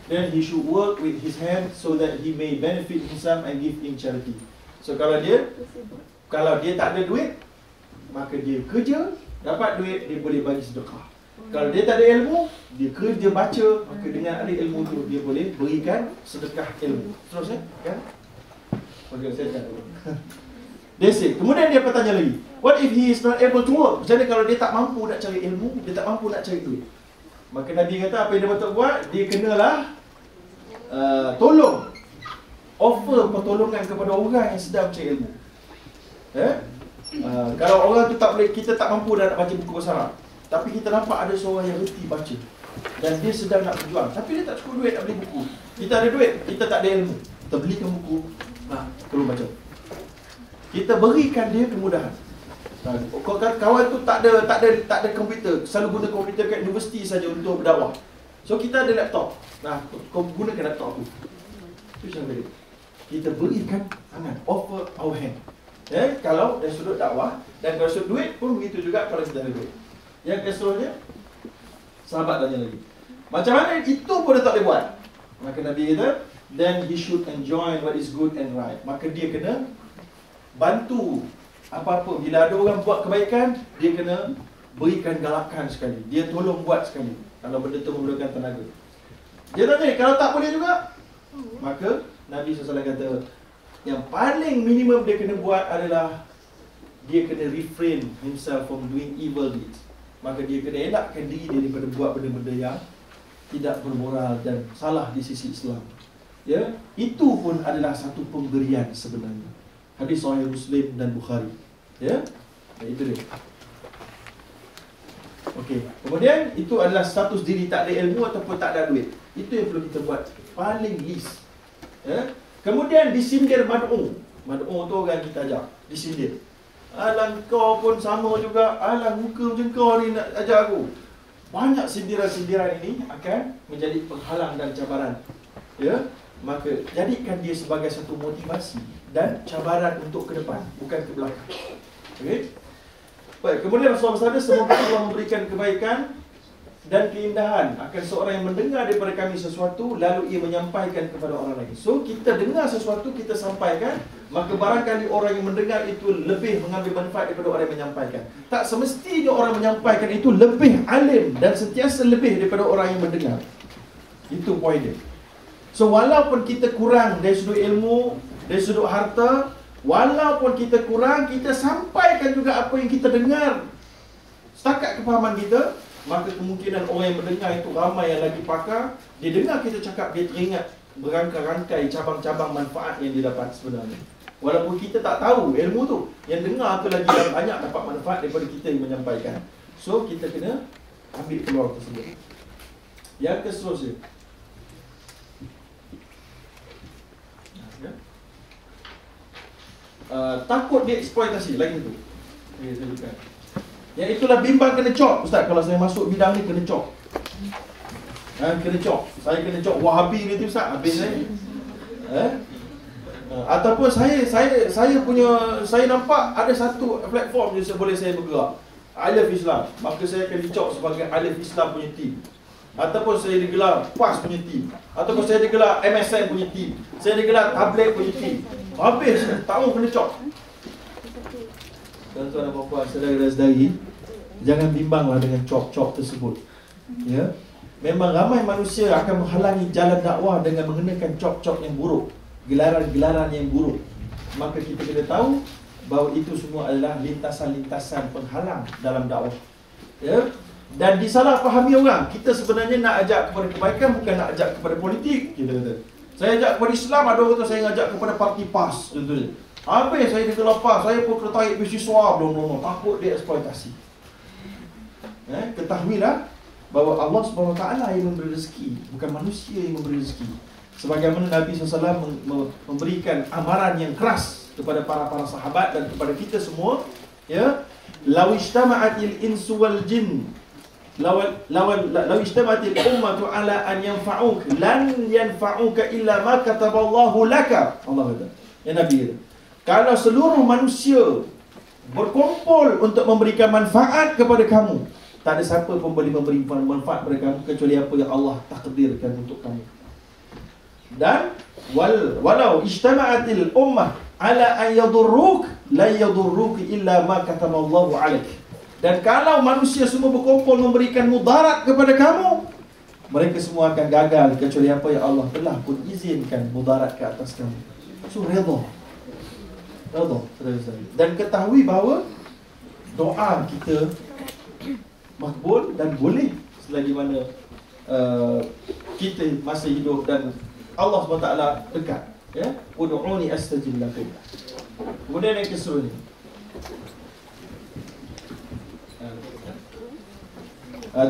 then he should work with his hand so that he may benefit himself and give in charity. So kalau dia tak ada duit, maka dia kerja, dapat duit, dia boleh bagi sedekah. Kalau dia tak ada ilmu, dia kerja baca, maka dengan ada ilmu tu dia boleh berikan sedekah ilmu. Terus kan? Okey, saya cakap dulu. That's it. Kemudian dia bertanya lagi, what if he is not able to work? Macam mana kalau dia tak mampu nak cari ilmu, dia tak mampu nak cari duit? Maka Nabi kata apa yang dia patut buat? Dia kenalah tolong, offer pertolongan kepada orang yang sedang mencari ilmu. Kalau orang tu tak boleh, kita tak mampu dah nak baca buku bahasa Arab, tapi kita nampak ada seorang yang reti baca dan dia sedang nak berjuang, tapi dia tak cukup duit nak beli buku. Kita ada duit, kita tak ada ilmu, kita belikan buku, tolong baca. Kita berikan dia kemudahan. Kawan tu tak ada komputer, selalu guna komputer kat universiti saja untuk berdakwah. So kita ada laptop. Kau gunakan laptop tu. Itu cara dia. Kita berikan tangan, offer our hand. Kalau dari sudut dakwah, dan kalau sudut duit pun begitu juga kalau kita ada duit. Yang keseluruhnya, sahabat tanya lagi, macam mana itu pun dia tak boleh buat? Maka Nabi kata, then he should enjoy what is good and right. Maka dia kena bantu apa-apa. Bila ada orang buat kebaikan, dia kena berikan galakan sekali. Dia tolong buat sekali. Kalau benda tu memerlukan tenaga. Dia tanya, kalau tak boleh juga, maka Nabi SAW kata, yang paling minimum dia kena buat adalah dia kena refrain himself from doing evil deeds. Maka dia kena elakkan diri dia daripada buat benda-benda yang tidak bermoral dan salah di sisi Islam. Itu pun adalah satu pemberian sebenarnya. Hadis Sahih Muslim dan Bukhari. Itu dia. Okey. Kemudian itu adalah status diri tak ada ilmu ataupun tak ada duit. Itu yang perlu kita buat paling least. Kemudian disindir mad'u. Mad'u tu orang kita ajak, disindir. Alah kau pun sama juga. Alah muka macam kau ni nak ajar aku. Banyak sindiran-sindiran ini akan menjadi penghalang dan cabaran. Maka jadikan dia sebagai satu motivasi dan cabaran untuk ke depan, bukan ke belakang. Okey. Baik, kemudian Rasulullah bersabda, semoga Allah memberikan kebaikan dan keindahan akan seorang yang mendengar daripada kami sesuatu lalu ia menyampaikan kepada orang lain. So kita dengar sesuatu, kita sampaikan, maka barangkali orang yang mendengar itu lebih mengambil manfaat daripada orang yang menyampaikan. Tak semestinya orang menyampaikan itu lebih alim dan sentiasa lebih daripada orang yang mendengar. Itu poin dia. So walaupun kita kurang dari sudut ilmu, dari sudut harta, walaupun kita kurang, kita sampaikan juga apa yang kita dengar setakat kefahaman kita, maka kemungkinan orang yang mendengar itu ramai yang lagi pakar. Dia dengar kita cakap, dia teringat berangkai-rangkai cabang-cabang manfaat yang dia dapat sebenarnya. Walaupun kita tak tahu ilmu tu, yang dengar tu lagi banyak dapat manfaat daripada kita yang menyampaikan. So kita kena ambil peluang tersebut. Yang keseterusnya, takut dieksploitasi lagi tu. Saya bukan. Yang itulah bimbang kena cop. Ustaz, kalau saya masuk bidang ni kena cop. Kena cop. Saya kena cop Wahabi ni tu Ustaz, habis saya. Ataupun saya punya, saya nampak ada satu platform je boleh saya bergerak. I Love Islam. Maka saya akan dicop sebagai I Love Islam punya team. Ataupun saya digelar PAS punya team. Ataupun saya digelar MSN punya team. Saya digelar Tablet punya team. Habis, tahun kena cop. Tuan-tuan dan puan-puan, saudara-saudari, jangan bimbanglah dengan cop-cop tersebut. Memang ramai manusia akan menghalangi jalan dakwah dengan mengenakan cop-cop yang buruk, gelaran-gelaran yang buruk. Maka kita kena tahu bahawa itu semua adalah lintasan-lintasan penghalang dalam dakwah. Dan disalahfahami orang. Kita sebenarnya nak ajak kepada kebaikan, bukan nak ajak kepada politik. Kita kata, saya ajak kepada Islam, ada orang kata saya ajak kepada parti PAS. Contohnya, habis saya digelar PAS, saya pun kena tarik beasiswa, belum takut dia eksploitasi. Ketahuilah bahawa Allah SWT yang memberi rezeki, bukan manusia yang memberi rezeki. Sebagaimana Nabi SAW memberikan amaran yang keras kepada para sahabat dan kepada kita semua, law ijtama'atil insu wal jin law ijtama'atil ummatu ala an yanfa'uk lan yanfa'uka illa ma kataballahu laka. Allah kata, ya Nabi kata, kalau seluruh manusia berkumpul untuk memberikan manfaat kepada kamu, tak ada siapa pun boleh memberi manfaat kepada kamu kecuali apa yang Allah takdirkan untuk kamu. Dan walau ijtama'atil ummah ala an yadurruk la yadurruk illa ma katamallahu alaik. Dan kalau manusia semua berkumpul memberikan mudarat kepada kamu, mereka semua akan gagal kecuali apa yang Allah telah pun izinkan mudarat ke atas kamu. So redha. Dan ketahui bahawa doa kita makbul dan boleh selagi mana kita masih hidup dan Allah SWT dekat. Ya, ud'uni astajib lakum. Kemudian yang keseluruhnya,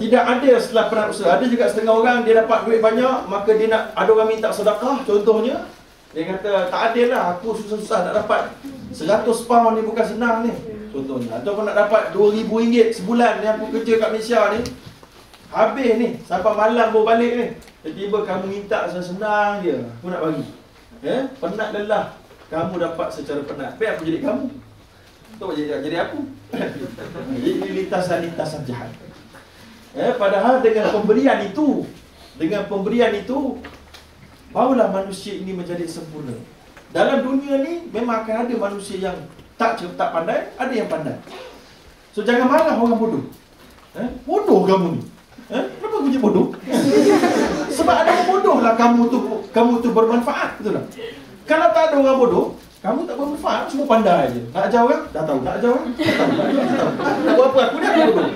tidak ada setelah pernah usaha. Ada juga setengah orang dia dapat duit banyak, maka dia nak, ada orang minta sedekah contohnya, dia kata tak adil lah, aku susah-susah nak dapat 100 pound ni, bukan senang ni contohnya. Ataupun nak dapat RM2,000 sebulan ni, aku kerja kat Malaysia ni, habis ni sampai malam baru balik ni, tiba-tiba kamu minta senang je, aku nak bagi. Penat lelah kamu dapat secara penat. Biar aku jadi kamu, tak jadi aku. Jadi lintasan-lintasan jahat. Padahal dengan pemberian itu, barulah manusia ini menjadi sempurna. Dalam dunia ni memang akan ada manusia yang tak pandai, ada yang pandai. So jangan marah orang bodoh. Bodoh kamu ni. Kenapa aku jadi bodoh? Sebab ada orang bodoh lah kamu tu bermanfaat, betul tak? Kalau tak ada orang bodoh, kamu tak bermanfaat, semua pandai je. Nak ajar orang, dah tahu. Nak ajar orang, dah tahu. Nak buat apa? Aku ni aku bodoh.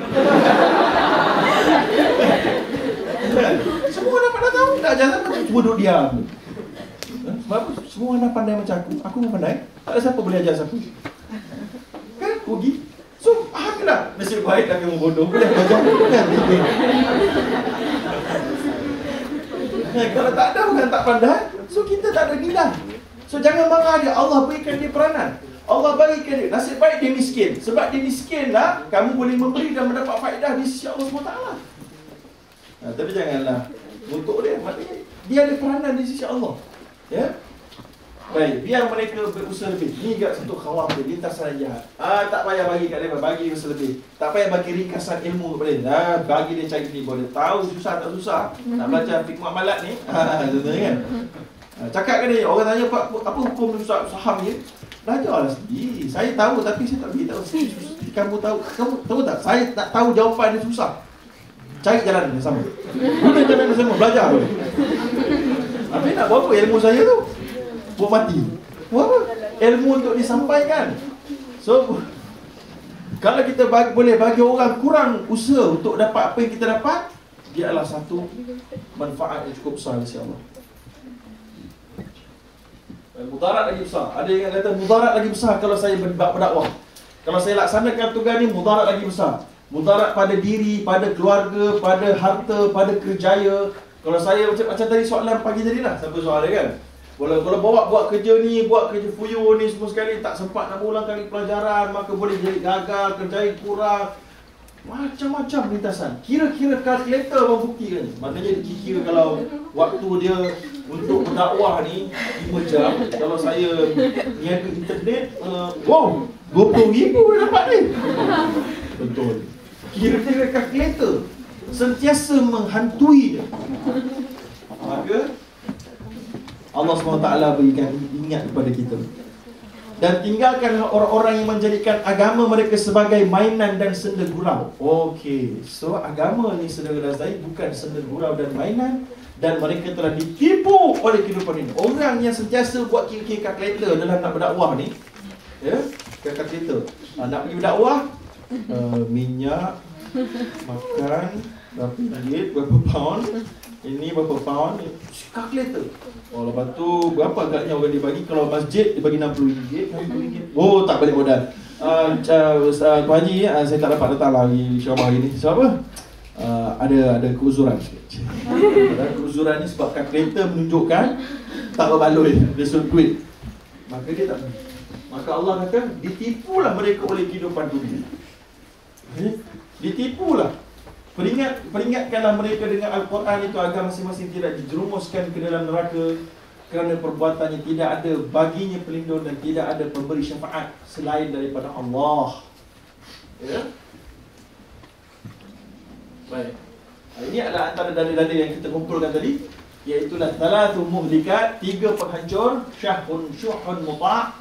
Semua dah tahu, nak ajar siapa, cuma duduk diam. Sebab apa? Semua orang dah pandai macam aku pun pandai. Tak ada siapa boleh ajar siapa. Kan? Rugi. So, lah. Nasib baik dah kamu bodoh, boleh ajar kan? Kalau tak ada orang tak pandai, so kita tak ada nilai. So jangan marah dia. Allah berikan dia peranan, Allah berikan dia. Nasib baik dia miskin. Sebab dia miskin lah, kamu boleh memberi dan mendapat faedah di sisi Allah SWT. Tapi janganlah untuk dia. Maknanya dia ada peranan di sisi Allah. Ya. Baik, biar mereka berusaha lebih. Ini juga satu khawatir, lintasan jahat. Tak payah bagi kat dia, bagi usaha lebih. Tak payah bagi ringkasan ilmu kepada dia. Bagi dia cari ni, boleh tahu susah tak susah. Nak belajar fiqh muamalat ni, contohnya kan. Cakap ke dia, orang tanya apa hukum saham ni? Belajarlah sendiri. Saya tahu tapi saya tak beritahu. Kamu tahu tak? Saya tak tahu jawapan dia susah. Cari jalan yang sama. Guna jalan yang sama, belajar tu. Habis nak buat apa ilmu saya tu? Buat mati. Buat apa? Ilmu untuk disampaikan. So, kalau kita boleh bagi orang kurang usaha untuk dapat apa yang kita dapat, dia adalah satu manfaat yang cukup besar di Allah. Mudarat lagi besar. Ada yang kata mudarat lagi besar kalau saya berdakwah. Kalau saya laksanakan tugas ni, mudarat lagi besar. Mudarat pada diri, pada keluarga, pada harta, pada kerjaya. Kalau saya macam tadi soalan pagi tadi lah, siapa soalan kan? Kalau bawa buat kerja ni, buat kerja fuyo ni semua sekali, tak sempat nak ulang kali pelajaran, maka boleh jadi gagal, kerjaya kurang. Macam-macam lintasan. Kira-kira kalkulator membuktikan. Maknanya kira kalau waktu dia untuk berdakwah ni 5 jam, kalau saya niaga internet, wow, 20,000 boleh dapat ni. Betul. Kira-kira kalkulator sentiasa menghantui dia. Maka Allah SWT berikan ingat kepada kita. Dan tinggalkanlah orang-orang yang menjadikan agama mereka sebagai mainan dan senda gurau. Okey, so agama ni saudara Zai bukan senda gurau dan mainan. Dan mereka telah ditipu oleh kehidupan ini. Orang yang sentiasa buat kira-kira kalkulator dalam nak berdakwah ni, ya, kalkulator. Nak pergi berdakwah, minyak, makan, berapa ringgit, berapa pound, ini berapa pound, kalkulator. Oh, lepas tu berapa agaknya orang dia bagi? Kalau masjid dia bagi RM60, oh tak balik modal. Ustaz Haji, saya tak dapat datang lagi syarah hari ni. Sebab apa? Ada keuzuran sikit. Ada keuzuran ni sebab kalkulator menunjukkan tak berbaloi, dia suruh duit. Maka dia tak pergi. Maka Allah kata, ditipulah mereka oleh kehidupan dunia. Ditipulah. Peringatkanlah mereka dengan Al-Quran itu agar masing-masing tidak dijerumuskan ke dalam neraka kerana perbuatannya. Tidak ada baginya pelindung dan tidak ada pemberi syafaat selain daripada Allah. Ya? Baik. Ini adalah antara dalil-dalil yang kita kumpulkan tadi. iaitulah thalathu muhlikat, 3 penghancur, syuhun muta',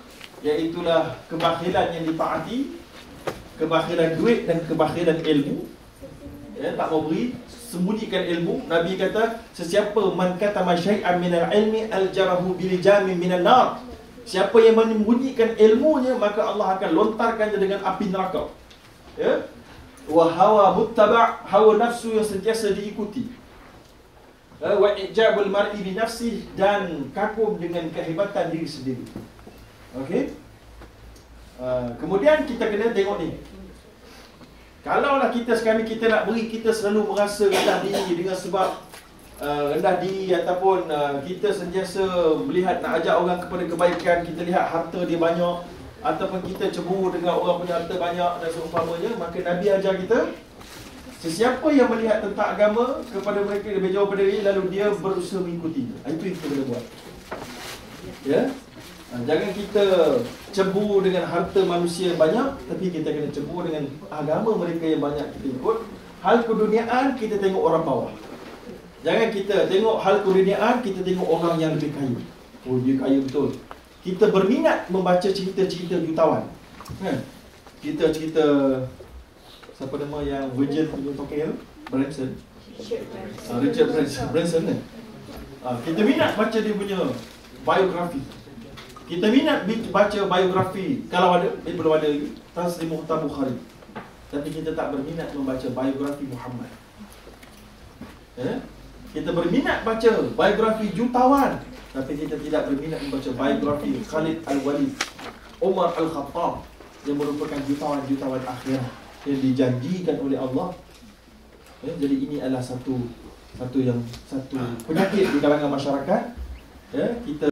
iaitulah kebakhiran yang ditaati, kebakhiran duit dan kebakhiran ilmu. Ya, tak mau beri, sembunyikan ilmu. Nabi kata, sesiapa man katama syai'an minal ilmi aljarahu bil jamin minan nar. Siapa yang menyembunyikan ilmunya, maka Allah akan lontarkannya dengan api neraka. Ya. Wa hawa muttaba', hawa nafsu yang sentiasa diikuti. Wa ijabul mar'i bi nafsih, dan kagum dengan kehebatan diri sendiri. Okey. Kemudian kita kena tengok ni. Kalaulah kita sekarang kita nak beri, kita selalu merasa rendah diri dengan sebab rendah diri, ataupun kita sentiasa melihat nak ajak orang kepada kebaikan, kita lihat harta dia banyak, ataupun kita cemburu dengan orang punya harta banyak dan seumpamanya, maka Nabi ajar kita, sesiapa yang melihat tentang agama kepada mereka lebih jauh pada diri, lalu dia berusaha mengikuti. Itu yang kita kena buat. Ya. Jangan kita cemburu dengan harta manusia yang banyak, tapi kita kena cemburu dengan agama mereka yang banyak kita ikut. Hal keduniaan, kita tengok orang bawah. Jangan kita tengok hal keduniaan, kita tengok orang yang lebih kaya. Oh, dia kaya betul. Kita berminat membaca cerita-cerita jutawan. Cerita-cerita, siapa nama yang Virgin punya token tu? Branson. Richard Branson. Kita minat baca dia punya biografi. Kita minat baca biografi, kalau ada, belum ada lagi, Taslim Muhtar Bukhari. Tapi kita tak berminat membaca biografi Muhammad. Kita berminat baca biografi jutawan, tapi kita tidak berminat membaca biografi Khalid Al-Walid, Umar Al-Khattab, yang merupakan jutawan-jutawan akhirat yang dijanjikan oleh Allah. Jadi ini adalah satu penyakit di kalangan masyarakat. Kita